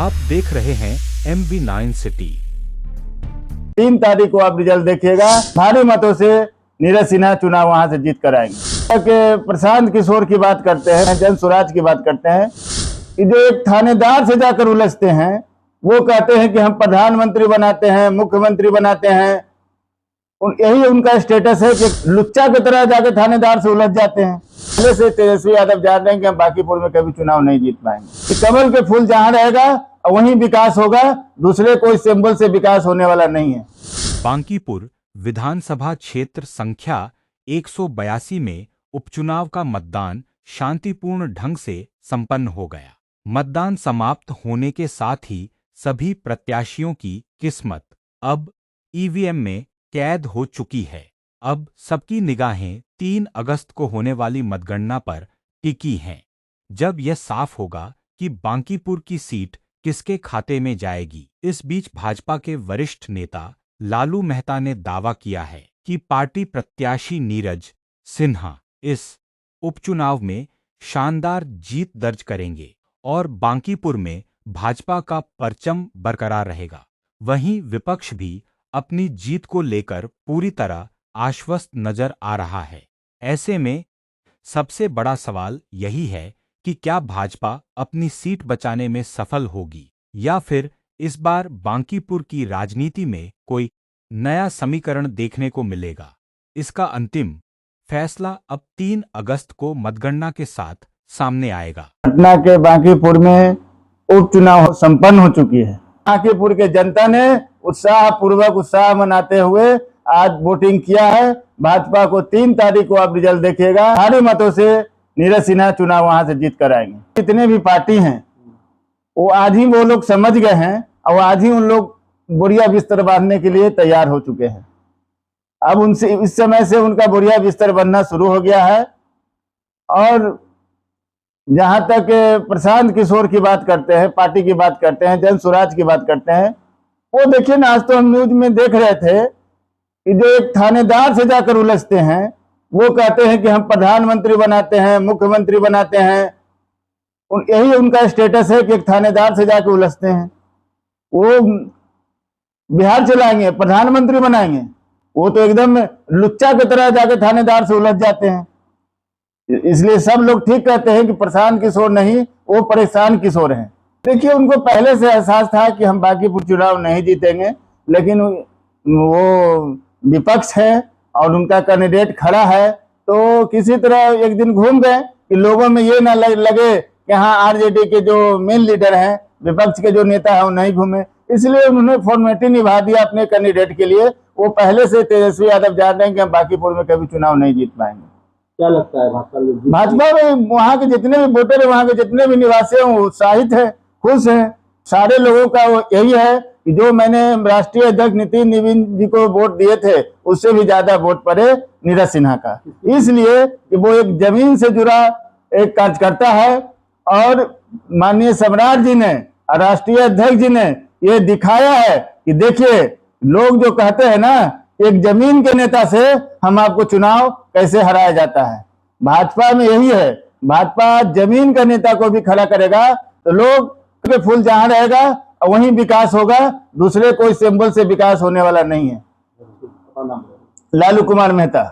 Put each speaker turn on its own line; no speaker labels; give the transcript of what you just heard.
आप देख रहे हैं MV9 सिटी।
3 तारीख को आप रिजल्ट देखिएगा। भारी मतों से नीरज सिन्हा चुनाव वहां से जीत कर आएंगे। प्रशांत किशोर की बात करते हैं, जन स्वराज की बात करते हैं कि जो एक थानेदार से जाकर उलझते हैं, वो कहते हैं कि हम प्रधानमंत्री बनाते हैं, मुख्यमंत्री बनाते हैं। यही उनका स्टेटस है कि लुच्चा की तरह जाकर थानेदार से उलझ जाते हैं। पहले से तेजस्वी यादव जान रहे हैं कि हम बांकीपुर में कभी चुनाव नहीं जीत पाएंगे। कमल के फूल जहां रहेगा वहीं विकास होगा, दूसरे कोई सिंबल से विकास होने वाला नहीं है।
बांकीपुर विधानसभा क्षेत्र संख्या 182 में उपचुनाव का मतदान शांतिपूर्ण ढंग से संपन्न हो गया। मतदान समाप्त होने के साथ ही सभी प्रत्याशियों की किस्मत अब ईवीएम में कैद हो चुकी है। अब सबकी निगाहें 3 अगस्त को होने वाली मतगणना पर टिकी हैं, जब यह साफ होगा कि बांकीपुर की सीट किसके खाते में जाएगी। इस बीच भाजपा के वरिष्ठ नेता लालू मेहता ने दावा किया है कि पार्टी प्रत्याशी नीरज सिन्हा इस उपचुनाव में शानदार जीत दर्ज करेंगे और बांकीपुर में भाजपा का परचम बरकरार रहेगा। वहीं विपक्ष भी अपनी जीत को लेकर पूरी तरह आश्वस्त नजर आ रहा है। ऐसे में सबसे बड़ा सवाल यही है कि क्या भाजपा अपनी सीट बचाने में सफल होगी या फिर इस बार बांकीपुर की राजनीति में कोई नया समीकरण देखने को मिलेगा। इसका अंतिम फैसला अब 3 अगस्त को मतगणना के साथ सामने आएगा।
पटना के बांकीपुर में उपचुनाव संपन्न हो चुकी है। बांकीपुर के जनता ने उत्साह मनाते हुए आज वोटिंग किया है। भाजपा को 3 तारीख को आप रिजल्ट देखिएगा। भारी मतों से नीरज सिन्हा चुनाव वहां से जीत कर आएंगे। जितने भी पार्टी हैं वो आज ही वो लोग समझ गए हैं और आज ही उन लोग बोरिया बिस्तर बांधने के लिए तैयार हो चुके हैं। अब उनसे इस समय से उनका बोरिया बिस्तर बनना शुरू हो गया है। और जहां तक प्रशांत किशोर की बात करते हैं, पार्टी की बात करते हैं, जन स्वराज की बात करते हैं, वो देखिए ना, आज तो हम न्यूज में देख रहे थे कि जो एक थानेदार से जाकर उलझते हैं, वो कहते हैं कि हम प्रधानमंत्री बनाते हैं, मुख्यमंत्री बनाते हैं। यही उनका स्टेटस है कि एक थानेदार से जाकर उलझते हैं। वो बिहार चलाएंगे, प्रधानमंत्री बनाएंगे, वो तो एकदम लुच्चा की तरह जाकर थानेदार से उलझ जाते हैं। इसलिए सब लोग ठीक कहते हैं कि प्रशांत किशोर नहीं, वो परेशान किशोर हैं। देखिए, उनको पहले से एहसास था कि हम बांकीपुर चुनाव नहीं जीतेंगे, लेकिन वो विपक्ष है और उनका कैंडिडेट खड़ा है, तो किसी तरह एक दिन घूम गए कि लोगों में ये ना लगे कि हाँ, आरजेडी के जो मेन लीडर हैं, विपक्ष के जो नेता हैं, वो नहीं घूमे। इसलिए उन्होंने फॉर्मेलिटी निभा दिया अपने कैंडिडेट के लिए। वो पहले से तेजस्वी यादव जान रहे हैं कि हम बांकीपुर में कभी चुनाव नहीं जीत पाएंगे।
क्या लगता है
भाजपा में वहाँ के जितने भी वोटर है, वहाँ के जितने भी निवासी हैं, उत्साहित है, खुश हैं। सारे लोगों का यही है कि जो मैंने राष्ट्रीय अध्यक्ष नितिन नवीन जी को वोट दिए थे, उससे भी ज्यादा वोट पड़े नीरज सिन्हा का। इसलिए कि वो एक जमीन से जुड़ा एक कार्यकर्ता है और माननीय सम्राट जी ने, राष्ट्रीय अध्यक्ष जी ने ये दिखाया है कि देखिए, लोग जो कहते हैं ना, एक जमीन के नेता से हम आपको चुनाव कैसे हराया जाता है। भाजपा में यही है। भाजपा जमीन का नेता को भी खड़ा करेगा तो लोग के फूल जहां रहेगा वहीं विकास होगा, दूसरे कोई सिंबल से विकास होने वाला नहीं है। लालू कुमार मेहता।